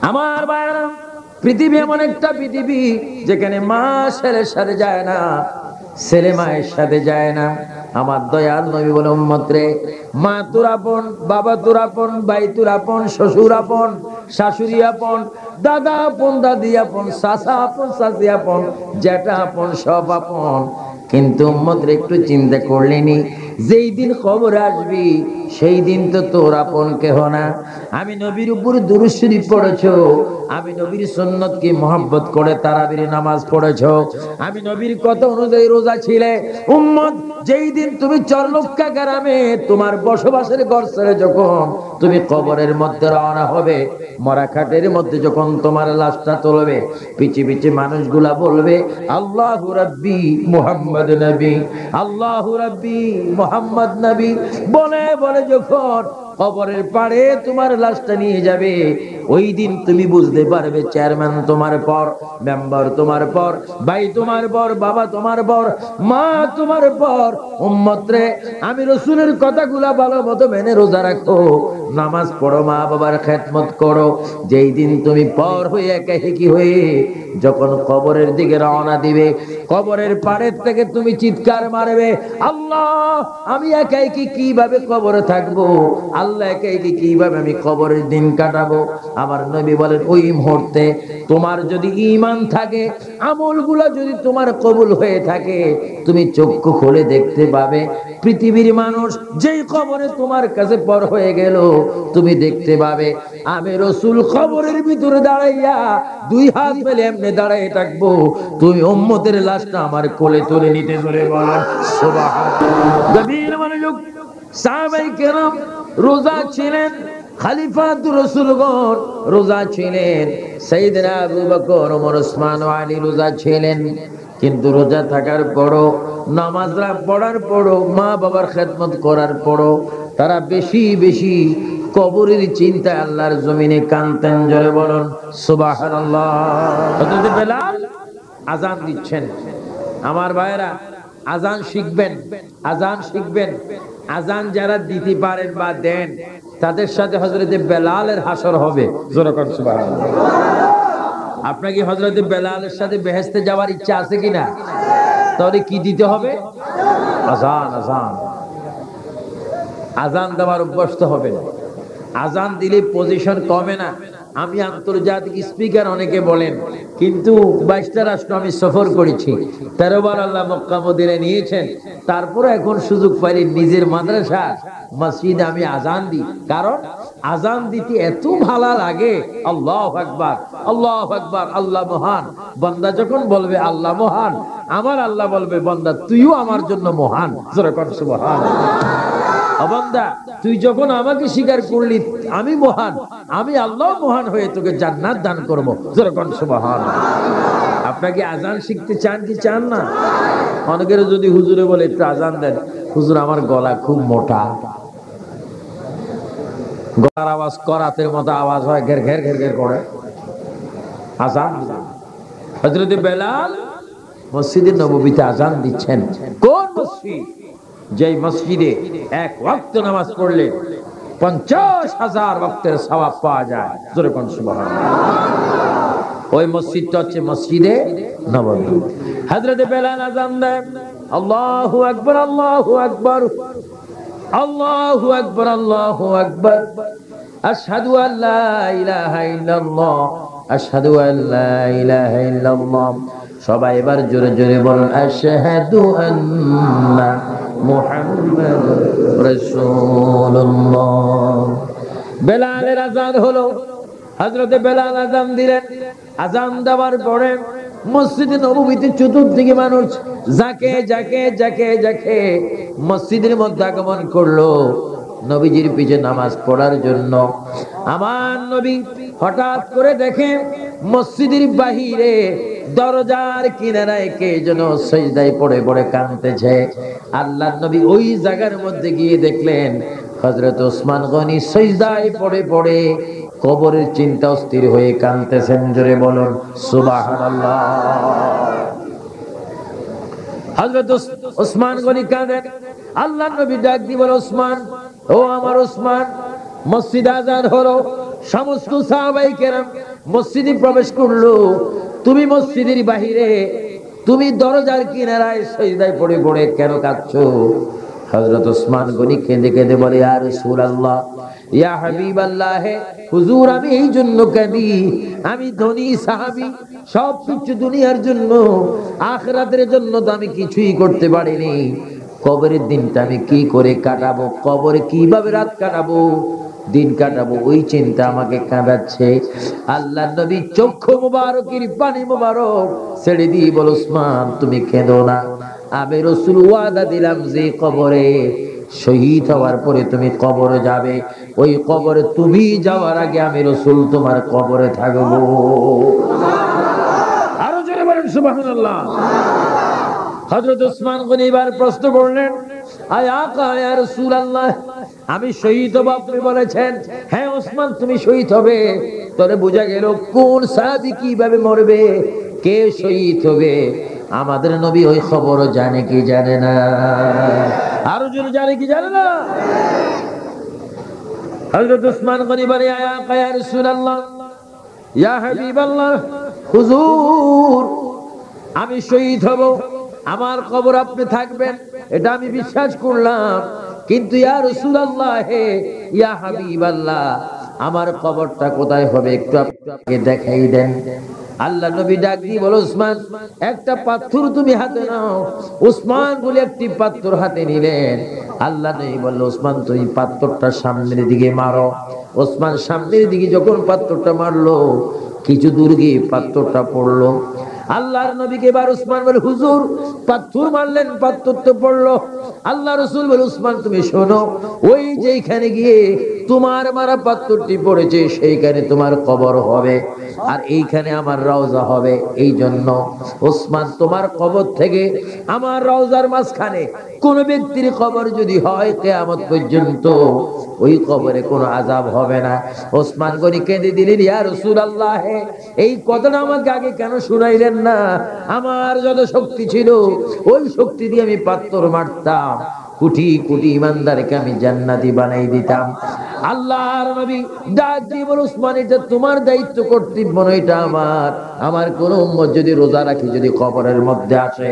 আমার ভাইরা, পৃথিবী এমন একটা পৃথিবী যেখানে মা ছেলের সাথে যায় না, ছেলে মায়ের সাথে যায় না। আমার দয়াল নবী বলে, উম্মত রে, মা তোর আপন, বাবা তোর আপন, ভাই তোর আপন, শ্বশুর আপন, শাশুড়ি আপন, দাদা আপন, দাদি আপন, চাচা আপন, চাচি আপন, জ্যাঠা আপন, সব আপন। কিন্তু উম্মত রে, একটু চিন্তা করলেনি, যেই দিন খবর আসবি সেই দিন তো তোর আপন কেহ না। আমি নবীর উপর দুরূদ শরীফ পড়েছো, আমি নবীর সুন্নতকে মহব্বত করে তারাবির নামাজ পড়েছো, আমি নবীর কথা অনুযায়ী রোজা ছিলে। উম্মত, যেই দিন তুমি চরলক্কা গ্রামে তোমার বসবাসের ঘর ছেড়ে যখন তুমি কবরের মধ্যে রওনা হবে, মরা খাটের মধ্যে যখন তোমার লাশটা তুলবে, পিছে পিছে মানুষগুলা বলবে, আল্লাহু রাব্বি মুহাম্মদ নবী, আল্লাহু রাব্বি মুহাম্মদ নবী বলে বলে যখন কবরের পাড়ে তোমার লাশটা নিয়ে যাবে, ওই দিন তুমি বুঝতে পারবে চেয়ারম্যান তোমার পর, মেম্বার তোমার পর, ভাই তোমার পর, বাবা তোমার পর, মা তোমার পর। উম্মত রে, আমি রাসূলের কথাগুলা ভালো মতো মেনে রোজা রাখো, নামাজ পড়ো, মা বাবার খেদমত করো। যেই দিন তুমি পর হয়ে একাকি হয়ে যখন কবরের দিকে রওনা দিবে, কবরের পাড়ের থেকে তুমি চিৎকার মারবে, আল্লাহ, আমি একাকি কিভাবে কবরে থাকবো, আল্লাহ একাকি কিভাবে আমি কবরের দিন কাটাবো। আমার নবী বলেন, ওই মুহূর্তে তোমার যদি ঈমান থাকে, আমলগুলো যদি তোমার কবুল হয়ে থাকে, তুমি চক্ষু খুলে দেখতে পাবে পৃথিবীর মানুষ যেই কবরে তোমার কাছে পর হয়ে গেল, তুমি দেখতে পাবে আমি রাসূল কবরের ভিতরে দাঁড়াইয়া দুই হাত মেলে এমনি দাঁড়ায় থাকবো, তুমি উম্মতের লাশটা আমার কোলে তুলে নিতে চলে বলেন সুবহানাল্লাহ। গভীর মনোযোগ। সাহাবায়ে কেরাম রোজা ছিলেন, খলিফাতুর রাসূলগণ রোজা ছিলেন, সাইয়েদনা আবু বকর, ওমর, ওসমান ও আলী রোজা ছিলেন। কিন্তু রোজা থাকার পরও, নামাজরা পড়ার পরও, মা বাবার খেদমত করার পরও তারা বেশি বেশি কবরের চিন্তায় আল্লাহর জমিনে কাঁদতেন। জোরে বলুন সুবহানাল্লাহ। হযরত বেলাল আযান দিচ্ছেন। আমার ভাইরা, আযান শিখবেন, আযান শিখবেন। আযান যারা দিতে পারেন বা দেন, তাদের সাথে হযরত বেলালের হাসর হবে। জোরে বলুন সুবহানাল্লাহ। আপনার কি হযরত বেলালের সাথে বেহেশতে যাওয়ার ইচ্ছা আছে কিনা? তাহলে কি দিতে হবে? আযান। আযান আযান দেওয়ার অভ্যস্ত হবে না। আযান দিলে পজিশন কমে না। আমি আন্তর্জাতিক স্পিকার অনেকে বলেন, কিন্তু 22টা রাষ্ট্র আমি সফর করেছি, 13 বার আল্লাহ মক্কা মদিনায় নিয়েছেন, তারপরে এখন সুযোগ পাইনি নিজের মাদ্রাসা মসজিদে আমি আযান দিই। কারণ আযান দিতে এত ভালো লাগে। আল্লাহু আকবার, আল্লাহু আকবার, আল্লাহ মহান। বান্দা যখন বলবে আল্লাহ মহান, আমার আল্লাহ বলবে, বান্দা তুইও আমার জন্য মহান। জোরে কর সুবহানাল্লাহ। বান্দা, তুই যখন আমাকে স্বীকার করলি আমি মহান, আমি আল্লাহ মহান হয়ে তোকে জান্নাত দান করব। জোরে কর সুবহানাল্লাহ। আপনাকে আযান শিখতে চান কি চান না? অনেকের যদি হুজুরে বলে একটু আযান দেন, হুজুর আমার গলা খুব মোটা, গলার আওয়াজ করাতের মতো আওয়াজ হয়, ঘের ঘের ঘের ঘের করে। আযান হযরত বেলাল মসজিদে নববীতে আযান দিচ্ছেন। কোন মসজিদ? যেই মসজিদে এক ওয়াক্ত নামাজ পড়লে 50,000 ওয়াক্তের সওয়াব পাওয়া যায়। জোরে কোন সুবহানাল্লাহ। ওই মসজিদটা হচ্ছে মসজিদে নববী। হযরত বেলাল আযান দেন, আল্লাহু আকবার, আল্লাহু আকবার, আল্লাহু আকবার, আল্লাহু আকবার, আশহাদু আল্লা ইলাহা ইল্লাল্লাহ, আশহাদু আল্লা ইলাহা ইল্লাল্লাহ। সবাই এবার জোরে জোরে বলুন, আশহাদু আন্না মুহাম্মাদুর রাসূলুল্লাহ। বেলালের আযান হলো। হযরত বেলাল আযান দিলেন। আযান দেওয়ার পরে মসজিদে নববীতে চতুর্দিকে মানুষ যাকে যাকে যাকে যাকে মসজিদের মধ্যে আগমন করলো নবীজির পিছে নামাজ পড়ার জন্য। আমার নবী হঠাৎ করে দেখেন মসজিদের বাহিরে দরজার কিনারায় কে যেন সিজদায় পড়ে পড়ে কাঁদতেছে। আল্লাহর নবী ওই জায়গার মধ্যে গিয়ে দেখলেন হযরত ওসমান গনি সিজদায় পড়ে পড়ে কবরের চিন্তা অস্থির হয়ে কাঁদতেছেন। জোরে বলুন সুবহানাল্লাহ। হযরত ওসমান গনি কাঁদেন। আল্লাহর নবী ডাক দিয়ে বলে, ওসমান, ও আমার ওসমান। মসজিদে আযান হলো। সমস্ত সাহাবায়ে কেরাম মসজিদে প্রবেশ করলো, তুমি মসজিদের বাহিরে, তুমি দরজার কিনারায় সিজদায় পড়ে পড়ে কেন কাঁদছো? হযরত ওসমান গনি কেঁদে কেঁদে বলে, ইয়া রাসূলুল্লাহ, ইয়া হাবিবাল্লাহ, হুজুর আমি এই জন্য কাঁদি, আমি ধনী সাহাবী, সব কিছু দুনিয়ার জন্য, আখিরাতের জন্য তো আমি কিছুই করতে পারিনি। কবরের দিনটা আমি কি করে কাটাবো, কবরে কিভাবে রাত কাটাবো, দিন কাটাবো, ওই চিন্তা আমাকে কাঁদাচ্ছে। আল্লাহ নবী চক্ষু মুবারকের পানি মুবারক ছেড়ে দিয়ে বল, ওসমান তুমি কেঁদো না, আমি রাসূল ওয়াদা দিলাম যে কবরে শহীদ হওয়ার পরে তুমি কবরে যাবে, ওই কবরে তুমি যাওয়ার আগে আমি রাসূল তোমার কবরে থাকবো। আরো জোরে বলেন সুবহানাল্লাহ। হযরত ওসমান গনি এবার প্রশ্ন করলেন, আয়া আকা ইয়া রাসূলুল্লাহ, আমি শহীদ হব আপনি বলেছেন, হ্যাঁ ওসমান তুমি শহীদ হবে। তবে বোঝা গেল কোন সাহাবী কিভাবে মরবে, কে শহীদ হবে, আমাদের নবী ওই খবর জানে কি জানে না? আরো জোরে জানে কি জানে না? হযরত ওসমান গনি বলে, আয়া আকা ইয়া রাসূলুল্লাহ, ইয়া হাবিবাল্লাহ, হুজুর আমি শহীদ হব, আমার কবর আপনি থাকবেন, এটা আমি বিশ্বাস করলাম, কিন্তু ইয়া রাসূলুল্লাহ, ইয়া হাবিবাল্লাহ, আমার কবরটা কোথায় হবে একটু আপনাকে দেখাই দেন। আল্লাহ নবী ডাক দিয়ে বলে, ওসমান একটা পাথর তুমি হাতে নাও। ওসমান বলে একটি পাথর হাতে নিলেন। আল্লাহ নবী বলল, ওসমান তুমি পাথরটা সামনের দিকে মারো। ওসমান সামনের দিকে যখন পাথরটা মারলো, কিছু দূর গিয়ে পাথরটা পড়লো। আল্লাহর নবীকে এবার ওসমান বলে, হুজুর পাথর মারলেন, পাথর তো পড়লো। আল্লাহ রাসূল বলে, ওসমান তুমি শোনো, ওই যেখানে গিয়ে তোমার মারা পাথরটি পড়েছে সেইখানে তোমার কবর হবে, আর এইখানে আমার রওজা হবে। এই জন্য ওসমান তোমার কবর থেকে আমার রওজার মাঝখানে কোন ব্যক্তির কবর যদি হয় কিয়ামত পর্যন্ত ওই কবরে কোনো আযাব হবে না। ওসমান গনি কেঁদে দিলেন, ইয়া রাসূলুল্লাহ, এই কথাটা আমাকে আগে কেন শুনাইলেন না? আমার যত শক্তি ছিল ওই শক্তি দিয়ে আমি পাথর মারতাম, কোটি কোটি ইমানদারকে আমি জান্নাতি বানাই দিতাম। আল্লাহর নবী ডাক দিয়ে বলে, ওসমান এটা তোমার দায়িত্ব, কর্তব্য নয়, এটা আমার। আমার কোন উম্মত যদি রোজা রাখি যদি কবরের মধ্যে আসে,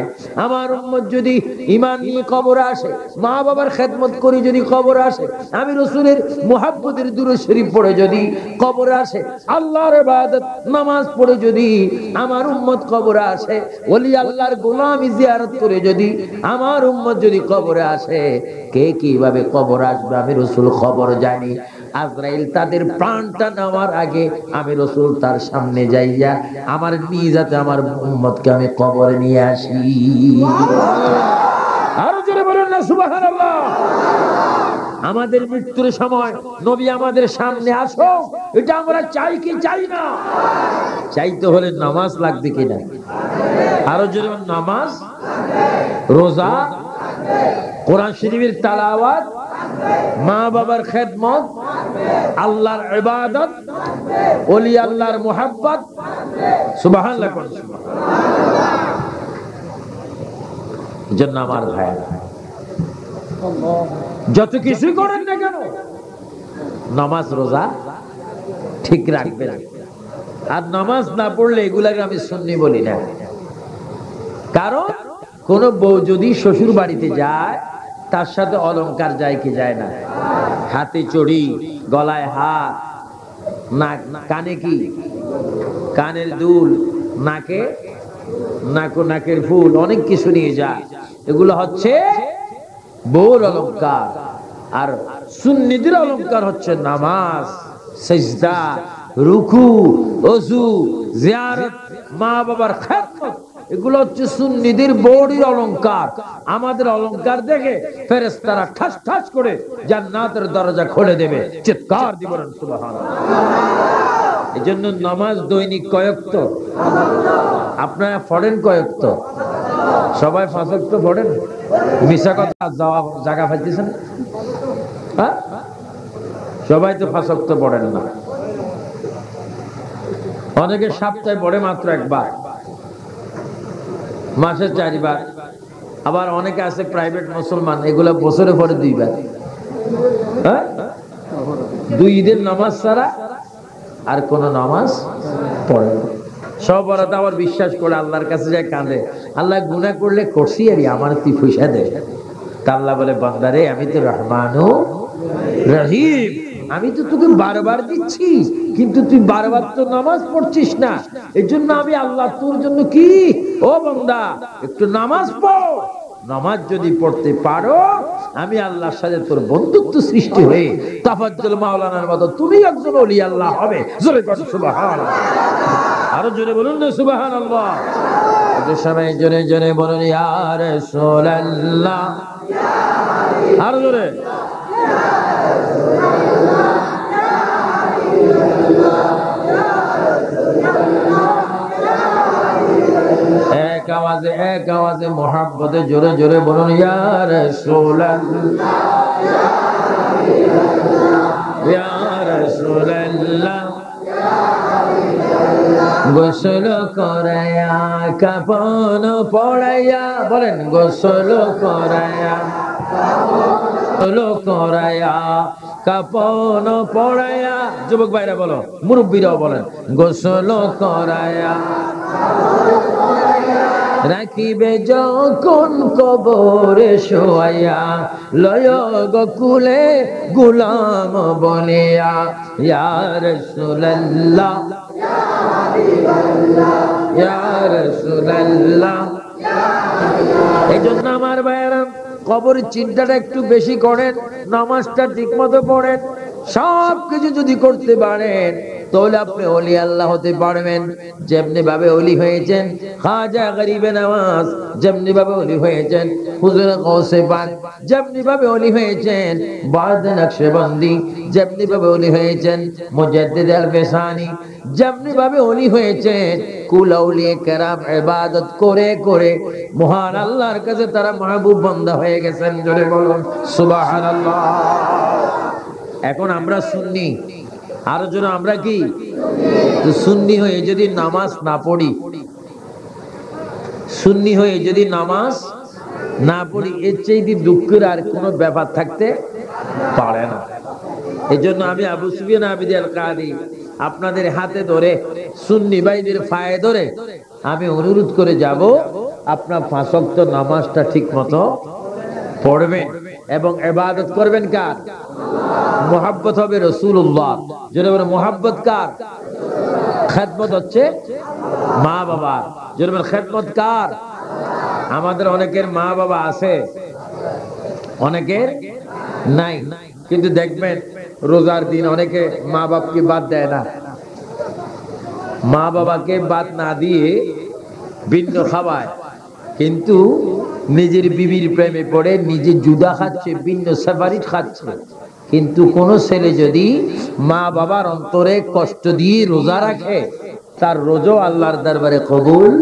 আমার উম্মত যদি ঈমান নিয়ে কবরে আসে, মা বাবার খেদমত করি যদি কবরে আসে, আমি রাসূলের মুহাব্বতের দুরূদ শরীফ পড়ে যদি কবরে আসে, আল্লাহর ইবাদত নামাজ পড়ে যদি আমার উম্মত কবরে আসে, ওলি আল্লাহর গোলামি জিয়ারত করে যদি আমার উম্মত যদি কবরে আসে, কে কিভাবে কবর আসবে আমি রাসূল খবর জানি। আজরাইল তাদের প্রাণটা নেওয়ার আগে আমি রাসূল তার সামনে যাইয়া আমার নিজাতে আমার উম্মতকে আমি কবরে নিয়ে আসি। আরো জোরে বলুন না সুবহানাল্লাহ। আমাদের মৃত্যুর সময় নবী আমাদের সামনে আসো, এটা আমরা চাই কি চাই না? চাইতে হলে নামাজ লাগবে কিনা? আরো জোরে নামাজ, রোজা, কোরআন শরীফের তেলাওয়াত, মা বাবার খেদমত, আল্লাহর ইবাদত, ওলি আল্লাহর মুহাব্বত। সুবহানাল্লাহ। জন্য আমার ভাই, যত কিছু করেন না কেন নামাজ রোজা ঠিক রাখবেন। আর নামাজ না পড়লে এগুলাকে আমি সুন্নি বলি না। কারণ কোন বউ যদি শ্বশুর বাড়িতে যায়, তার সাথে অলংকার যায় কি যায় না? হাতে চড়ি, গলায় হাত, নাক, কানে কি, কানের দুল, নাকে নাকের ফুল, অনেক কিছু নিয়ে যায়। এগুলো হচ্ছে বউর অলংকার। আর সুন্নিদের অলংকার হচ্ছে নামাজ, সিজদা, রুকু, ওযু, জিয়ারত, মা বাবার খেদমত। এগুলো হচ্ছে সুন্নিদের বউর অলংকার। আমাদের অলংকার দেখে ফেরেশতারা ঠাস ঠাস করে জান্নাতের দরজা খুলে দেবে। চিৎকার দিয়ে বলেন সুবহানাল্লাহ। এজন্য নামাজ দৈনিক কয়েকত আপনারা পড়েন? কয়েকত সবাই 5 ওয়াক্ত পড়েন? মিশা কথা জায়গা পাইতেছেন? হ্যাঁ, সবাই তো 5 ওয়াক্ত পড়েন না। অনেকে সপ্তাহে পড়ে মাত্র একবার, মাসে 4 বার। আবার অনেকে আছে প্রাইভেট মুসলমান, এগুলা বছরে পড়ে 2 বার। হ্যাঁ, 2 ঈদের নামাজ ছাড়া আর কোন নামাজ পড়ে না। সব বরাত আবার বিশ্বাস করে আল্লাহর কাছে যায় কাঁদে, আল্লাহ গুনাহ করলে করছি আর আমার তুই পয়সা দে। তা আল্লাহ বলে বান্দারে আমি তো রহমানু রহিম, আমি তো তোকে বারবার দিচ্ছি কিন্তু তুই বারবার তো নামাজ পড়ছিস না, এই জন্য আমি আল্লাহ তোর জন্য কি, ও বান্দা একটু নামাজ পড়। নামাজ যদি পড়তে পারো আমি আল্লাহর সাথে তোর বন্ধুত্ব সৃষ্টি হয়ে তাফাজ্জুল মাওলানার মতো তুমি একজন ওলি আল্লাহ হবে। জোরে বলুন সুবহানাল্লাহ, আরো জোরে বলুন না সুবহানাল্লাহ। এই সময় জোরে জোরে বলুন ইয়া রাসূলুল্লাহ, আরো জোরে। এক আওয়াজে মোহাব্বতে জোরে জোরে বলুন ইয়া রাসূলুল্লাহ, ইয়া রাসূলুল্লাহ। গোসল করায়া কাফন পড়াইয়া, বলেন গোসল করায়া, গোসল করায়া কাফন পড়াইয়া। যুবক ভাইরা বলো, মুরব্বীরাও বলেন গোসল করায়া রাখিবে যখন কবরে শোয়াইয়া, লয় গকুলে গুলাম বলিয়া ইয়া রাসূলুল্লাহ, ইয়া রাসূলুল্লাহ। এই জন্য আমার ভাইয়েরা কবরের চিন্তাটা একটু বেশি করেন, নামাজটা ঠিক মতো পড়েন, সব কিছু যদি করতে পারেন তাহলে আপনি ওলি আল্লাহ হতে পারবেন। যেমনি ভাবে ওলি হয়েছেন খাজা গরিবে নওয়াজ, যেমনি ভাবে ওলি হয়েছেন হুজুর গৌসে পাক, যেমনি ভাবে ওলি হয়েছেন বাদ নকশবন্দি, যেমনি ভাবে ওলি হয়েছেন মুজাদ্দিদ আল-ফিসানি, যেমনি ভাবে ওলি হয়েছেন কুল আউলিয়া কেরাম ইবাদত করে করে মহান আল্লাহর কাছে তারা মাহবুব বান্দা হয়ে গেছেন। জোরে বলুন সুবহানাল্লাহ। এখন আমরা সুন্নি, আরো জন্য আমরা কি সুন্নি হয়ে যদি নামাজ না পড়ি, সুন্নি হয়ে যদি নামাজ না পড়ি, এর চাইতে দুঃখের আর কোনো ব্যাপার থাকতে পারে না। এই জন্য আমি আবু সুফিয়ান আবিদ আল কাদি আপনাদের হাতে ধরে সুন্নি ভাইদের পায়ে ধরে আমি অনুরোধ করে যাব, আপনার 5 ওয়াক্ত নামাজটা ঠিক মতো পড়বেন এবং ইবাদত করবেন কার? মুহাব্বত হবে রাসূলুল্লাহ। যেটা বলে মুহাব্বত কার? খেদমত হচ্ছে মা বাবা। যেটা বলে খেদমত কার? আমাদের অনেকের মা বাবা আছে, অনেকের নাই, কিন্তু দেখবেন রোজার দিন অনেকে মা বাবাকে বাদ দেয় না, মা বাবাকে বাদ না দিয়ে ভিন্ন খাওয়ায়, কিন্তু নিজের বিবির প্রেমে পড়ে নিজে জুদা খাচ্ছে, ভিন্ন সেপারেট খাচ্ছে। কিন্তু কোন ছেলে যদি মা বাবার অন্তরে কষ্ট দিয়ে রোজা রাখে তার রোজা আল্লাহর দরবারে কবুল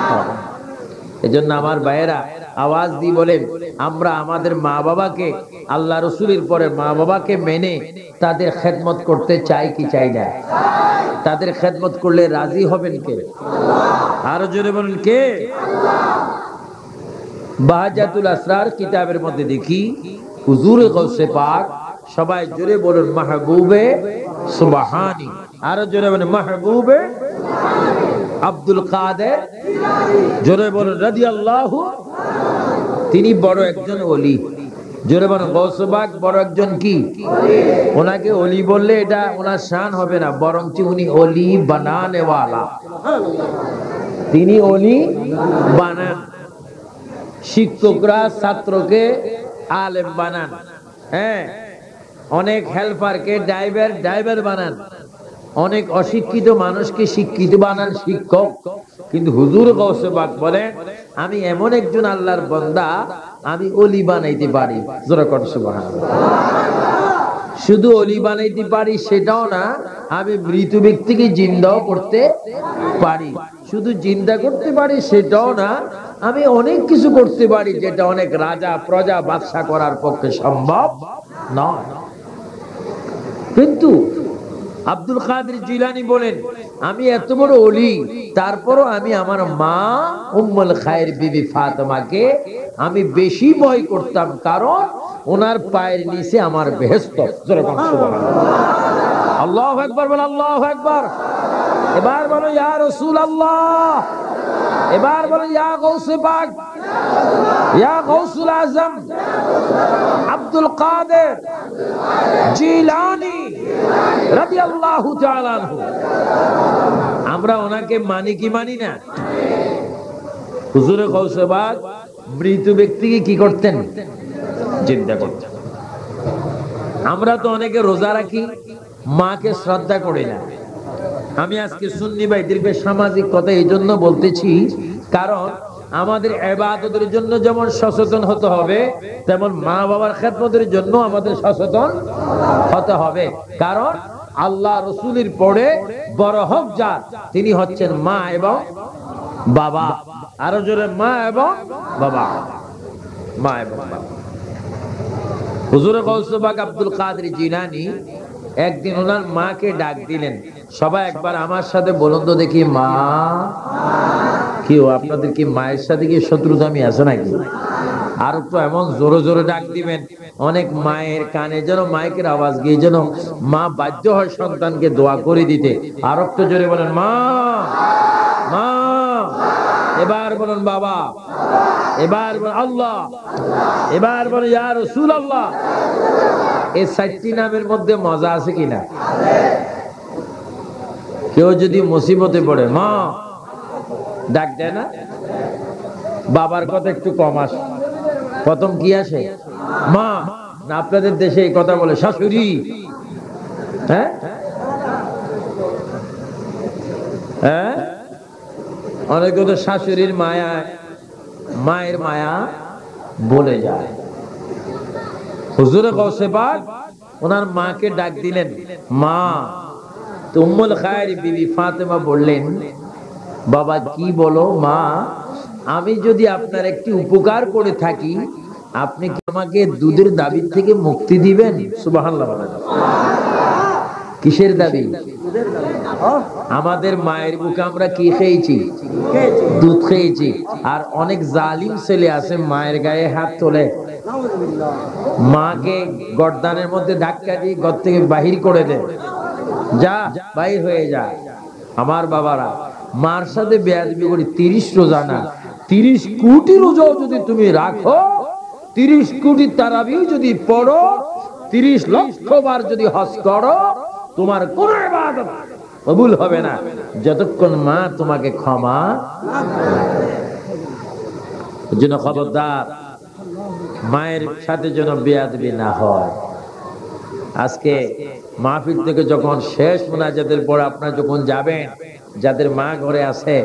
হবে। এজন্য আমার ভাইয়েরা আওয়াজ দিয়ে বলেন, আমরা আমাদের মা বাবাকে আল্লাহ রসুলের পরে মা বাবাকে মেনে তাদের খেদমত করতে চাই কি চাই না? তাদের খেদমত করলে রাজি হবেন কে? আরো জোরে বলেন কে? বাহাজাতুল আসরার কিতাবের মধ্যে দেখি হুজুর গৌসে পাক, সবাই জোরে বলুন মাহবুবে সুবহানি, আরো জোরে বলুন মাহবুবে আব্দুল কাদের, জোরে বলুন রাদিয়াল্লাহু। তিনি বড় একজন ওলি। জোরে বলুন গৌসে পাক বড় একজন কি? ওনাকে ওলি বললে এটা ওনার শান হবে না, বরং উনি ওলি বানানে ওয়ালা। তিনি ওলি বানান, শিক্ষকরা ছাত্রকে আলেম বানান, হ্যাঁ, অনেক হেল্পারকে ড্রাইভার বানান, অনেক অশিক্ষিত মানুষকে শিক্ষিত বানান শিক্ষক। কিন্তু হুজুর গৌসে পাক বলেন, আমি এমন একজন আল্লাহর বান্দা, আমি ওলি বানাইতে পারি। জোরে কর সুবহানাল্লাহ। শুধু ওলি বানাইতে পারি সেটাও না, আমি মৃত ব্যক্তিকে জিন্দাও করতে পারি। শুধু জিন্দা করতে পারি সেটাও না, আমি অনেক কিছু করতে পারি যেটা অনেক রাজা প্রজা বাদশা করার পক্ষে সম্ভব নয়। কিন্তু আব্দুল কাদের জিলানী বলেন, আমি এত বড় ওলি, তারপরও আমি আমার মা উম্মুল খায়ের বিবি ফাতেমাকে আমি বেশি ভয় করতাম, কারণ ওনার পায়ের নিচে আমার বেহেশত। আল্লাহু আকবার বল, আল্লাহু আকবার। এবার বলো ইয়া রাসূলুল্লাহ, এবার বলো ইয়া গাউসে পাক, ইয়া গাউসুল আজম আব্দুল কাদের জিলানী রাদিয়াল্লাহু তাআলা আনহু। আমরা ওনাকে মানি কি মানি না? হুজুরে গাউসে পাক মৃত ব্যক্তিকে কি করতেন? জিন্দা করতেন। আমরা তো অনেকে রোজা রাখি, মাকে শ্রদ্ধা করি না। আমি আজকে সুন্নি ভাইদেরকে সামাজিক কথা এই জন্য বলতেছি, কারণ আমাদের ইবাদতের জন্য যেমন সচেতন হতে হবে, তেমন মা বাবার খেদমতের জন্য আমাদের সচেতন হতে হবে। কারণ আল্লাহ রাসূলের পরে বড় হক যার, তিনি হচ্ছেন মা এবং বাবা। আরো জোরে মা এবং বাবা, মা এবং বাবা। হুজুরে গাউসে পাক আব্দুল কাদের জিলানী একদিন ওনার মাকে ডাক দিলেন। সবাই একবার আমার সাথে বলুন তো দেখি, মা। কি আপনাদের কি মায়ের সাথে কি শত্রুতামি আছে নাকি? আর তো এমন জোরে জোরে ডাক দিবেন, অনেক মায়ের কানে যেন মাইকের আওয়াজ গিয়ে যেন মা বাধ্য হয় সন্তানকে দোয়া করে দিতে। আর একটু জোরে বলেন মা, মা। এবার বলুন বাবা, এবার বলুন আল্লাহ, এবার বলুন ইয়া রাসূলুল্লাহ। এই চারটি নামের মধ্যে মজা আছে কিনা? কেউ যদি মুসিবতে পড়ে মা ডাক দেয় না? বাবার কথা একটু কম আসে, প্রথম কি আসে? মা। না আপনাদের দেশে এই কথা বলে শাশুড়ি? হ্যাঁ হ্যাঁ, অনেকে তো শাশুড়ির মায়া, মায়ের মায়া বলে যায়। হুজুরে গাউসে পাক ওনার মাকে ডাক দিলেন, মা। তো উম্মুল খায়ের বিবি ফাতেমা বললেন, বাবা কি বলো? মা, আমি যদি আপনার একটি উপকার করে থাকি, আপনি কি আমাকে দুধের দাবি থেকে মুক্তি দিবেন? সুবহানাল্লাহ বলেন। কিসের দাবি? আমাদের মায়ের বুকে আমরা কি খেয়েছি? দুধ খেয়েছি। আর অনেক জালিম ছেলে আছে মায়ের গায়ে হাত তোলে, মাকে গর্দানের মধ্যে ধাক্কা দিয়ে ঘর থেকে বাহির করে দেয়, যা বাহির হয়ে যা। আমার বাবারা, মার সাথে বেয়াদবি করি 30 রোজা না, 30 কোটি রোজাও যদি তুমি রাখো, 30 কোটি তারাবিও যদি পড়ো, 30 লক্ষ বার যদি হজ করো, তোমার কোন ইবাদত কবুল হবে না যতক্ষণ মা তোমাকে ক্ষমা না করে। জন্য খবরদার, মায়ের সাথে যেন বেয়াদবি না হয়। আজকে মাহফিল থেকে যখন শেষ মোনাজাতের পর আপনারা যখন যাবেন, যাদের মা ঘরে আছে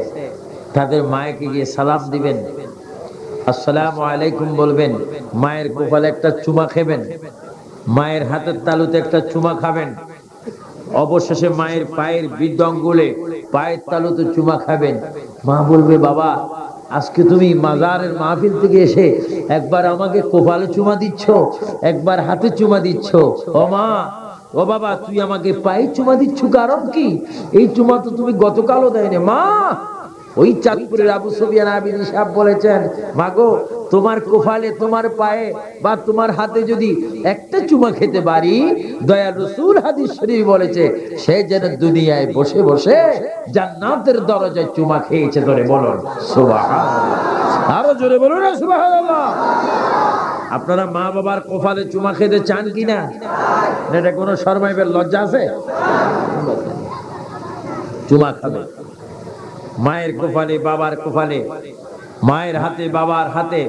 তাদের মাকে গিয়ে সালাম দিবেন, আসসালামু আলাইকুম বলবেন, মায়ের কপালে একটা চুমা খাবেন, মায়ের হাতের তালুতে একটা চুমা খাবেন, অবশেষে মায়ের পায়ের বৃদ্ধঙ্গুলে পায়ের তালুতে চুমা খাবেন। মা বলবে, বাবা আজকে তুমি মাজারের মাহফিল থেকে এসে একবার আমাকে কপালে চুমা দিচ্ছ, একবার হাতে চুমা দিচ্ছ। ও মা, ও বাবা, তুই আমাকে পায়ে চুমা দিচ্ছ, কারণ কি? এই চুমা তো তুমি গতকালও দেয়নি। মা, ওই চাঁদপুরের আবু সুফিয়ান আবিদি সাহেব বলেছেন, মাগো তোমার কপালে, তোমার পায়ে বা তোমার হাতে যদি একটা চুমা খেতে পারি, দয়াল রাসূল হাদিস শরীফ বলেছে, সে যেন দুনিয়ায় বসে বসে জান্নাতের দরজায় চুমা খেয়েছে। ধরে বলুন সুবহানাল্লাহ, আরো জোরে বলুন না সুবহানাল্লাহ। আপনারা মা বাবার কপালে চুমা খেতে চান কিনা? এটা কোনো শরমাইবের লজ্জা আছে? চুমা খাবে মায়ের কপালে, বাবার কপালে, মায়ের হাতে, বাবার হাতে,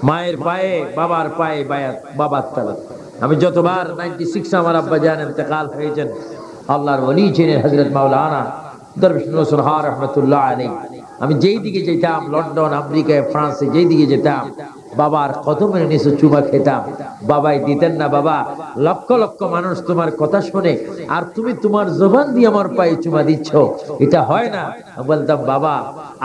মায়ের পায়ে, বাবার পায়ে, বাবার তলা। আমি যতবার 96 আমার আব্বা জান ইন্তেকাল হয়েছেন, আল্লাহর ওলি ছিলেন হযরত মাওলানা দরবেশ নূর হা রাহমাতুল্লাহ আলাইহি। আমি যেই দিকে যেতাম, লন্ডন, আমেরিকা, ফ্রান্সে যেই দিকে যেতাম, বাবার কদমের নিচে চুমা খেতাম। বাবাই দিতেন না, বাবা লক্ষ লক্ষ মানুষ তোমার কথা শুনে, আর তুমি তোমার জবান দিয়ে আমার পায়ে চুমা দিচ্ছ, এটা হয় না। বলতাম, বাবা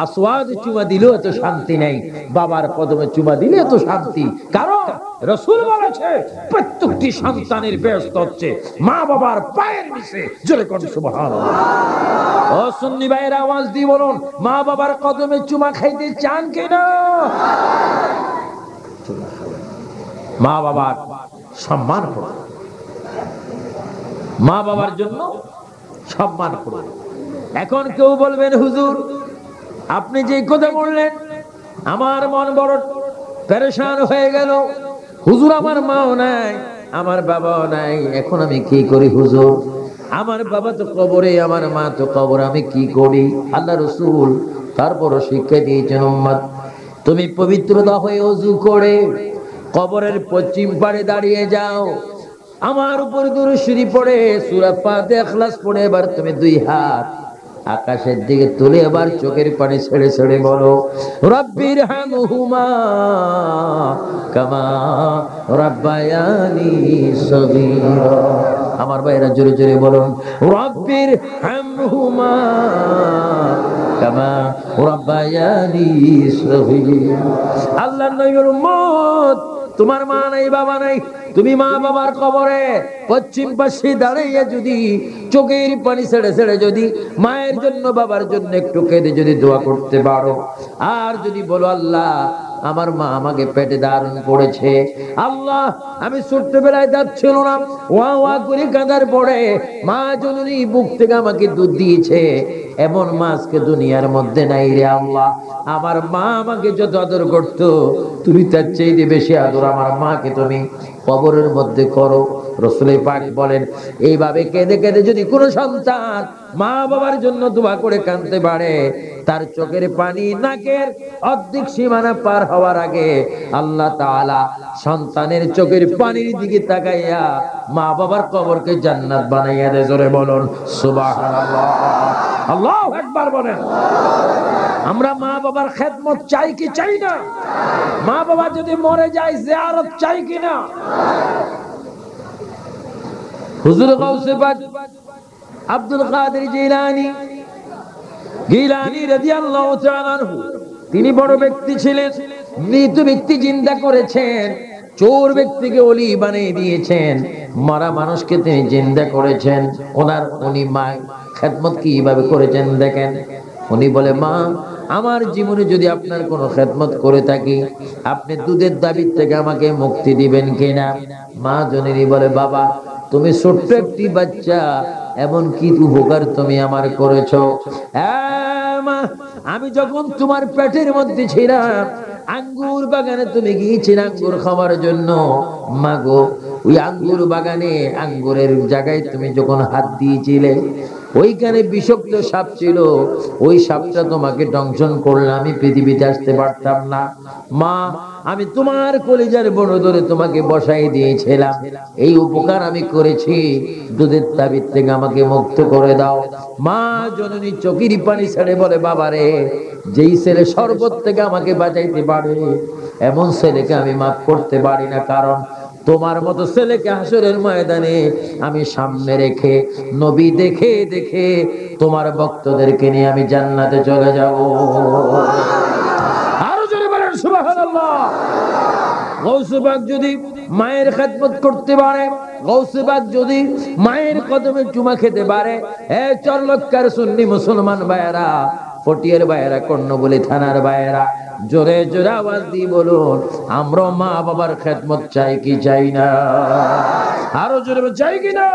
আসওয়াদ চুমা দিলেও এত শান্তি নেই, বাবার কদমে চুমা দিলে এত শান্তি। কারণ রাসূল বলেছে, প্রত্যেকটি সন্তানের বেহেশত হচ্ছে মা বাবার পায়ের নিচে। জোরে কোন সুবহানাল্লাহ। ও সুন্নি ভাইয়ের আওয়াজ দিয়ে বলুন, মা বাবার কদমে চুমা খাইতে চান কিনা? মা বাবার সম্মান করুন, মা বাবার জন্য সম্মান করবে। এখন কেউ বলবেন হুজুর আপনি যে কথা বললেন আমার মন বড় পেরেশান হয়ে গেল, হুজুর আমার মাও নাই আমার বাবাও নাই, এখন আমি কি করি হুজুর? আমার বাবা তো কবরে, আমার মা তো কবরে, আমি কি করি? আল্লাহ রাসূল তারপরও শিক্ষা দিয়েছেন উম্মত, তুমি পবিত্রতা হয়ে ওযু করে কবরের পশ্চিম পাড়ে দাঁড়িয়ে যাও, আমার উপর দুরূদ শরীফ পড়ে সূরা ফাতিহা ইখলাস পড়ে এবার তুমি দুই হাত আকাশের দিকে তুলে এবার চোখের পানি ছেড়ে ছেড়ে বলো রব্বির হামহুমা কামা রাব্বায়ানি সগীরা। আমার ভাইরা জোরে জোরে বলুন রব্বির হামহুমা কামা রাব্বায়ানি সগীরা। আল্লাহর নবীর উম্মত, তোমার মা নাই বাবা নাই, তুমি মা বাবার কবরে পশ্চিম পাশে দাঁড়িয়ে যদি চোখের পানি ছেড়ে ছেড়ে যদি মায়ের জন্য বাবার জন্য একটু কেঁদে যদি দোয়া করতে পারো, আর যদি বলো আল্লাহ আমার মা আমাকে পেটে ধারণ করেছে, আল্লাহ আমি ছোট্টবেলায় দাঁত ছিল না, ওয়া ওয়া করে কাঁদার পরে মা জননী বুক থেকে আমাকে দুধ দিয়েছে, এমন মা আজকে দুনিয়ার মধ্যে নাই রে আল্লাহ। আমার মা আমাকে যত আদর করতো তুমি তার চাইতে বেশি আদর আমার মাকে তুমি কবরের মধ্যে করো। রাসূল পাক বলেন এইভাবে কেঁদে কেঁদে যদি কোনো সন্তান মা বাবার জন্য দোয়া করে কাঁদতে পারে, তার চোখের পানি নাকের অর্ধেক সীমানা পার হওয়ার আগে আল্লাহ তাআলা সন্তানের চোখের পানির দিকে তাকাইয়া মা বাবার কবরকে জান্নাত বানাইয়া দেয়। জোরে বলুন সুবহানাল্লাহ, আল্লাহু আকবার বলেন। আমরা মা বাবার খেদমত চাই কি চাই না? মা বাবা যদি মরে যায় জিয়ারত চাই কি না? হুজুর গাউসে পাক আব্দুল কাদের জিলানী রাদিয়াল্লাহু তাআলা আনহু, তিনি বড় ব্যক্তি ছিলেন, মৃত ব্যক্তি জিন্দা করেছেন, চোর ব্যক্তিকে ওলি বানিয়ে দিয়েছেন, মরা মানুষকে তিনি জিন্দা করেছেন। উনি মা খেদমত কিভাবে করেছেন দেখেন। উনি বলে মা আমার জীবনে যদি আপনার কোনো খেদমত করে থাকি আপনি দুধের দাবির থেকে আমাকে মুক্তি দিবেন কিনা? মা জননী বলে বাবা তুমি ছোট্ট একটি বাচ্চা, এমন কি উপকার তুমি আমার করেছো? মা আমি যখন তোমার পেটের মধ্যে ছিলাম আঙ্গুর বাগানে তুমি গিয়েছিলে আঙ্গুর খাওয়ার জন্য, মা গো ওই আঙ্গুর বাগানে আঙ্গুরের জায়গায় তুমি যখন হাত দিয়েছিলে ওইখানে বিষাক্ত সাপ ছিল, ওই সাপটা তোমাকে দংশন করলে আমি পৃথিবীতে আসতে পারতাম না। মা আমি তোমার কলিজার বড় ধরে তোমাকে বসাই দিয়েছিলাম, এই উপকার আমি করেছি, দুধের তাবিজ থেকে আমাকে মুক্ত করে দাও। মা জননী চোখের পানি ছেড়ে বলে বাবারে যেই ছেলে শরবত থেকে আমাকে বাঁচাইতে পারে এমন ছেলেকে আমি মাফ করতে পারি না, কারণ তোমার মতো ছেলেকে হাসরের ময়দানে আমি সামনে রেখে নবী দেখে দেখে তোমার ভক্তদেরকে নিয়ে আমি জান্নাতে চলে যাব। আরো জোরে বলেন সুবহানাল্লাহ। গাউসে পাক যদি মায়ের খেদমত করতে পারে, গাউসে পাক যদি মায়ের কদমে চুমা খেতে পারে, এ চরলক্কার সুন্নি মুসলমান ভাইয়েরা, পটিয়ার ভাইয়েরা, কর্ণবলী থানার ভাইয়েরা, জোরে জোরে আওয়াজ দিয়ে বলুন আমরা মা বাবার খেদমত চাই কি চাই না? আরো জোরে চাই কি না?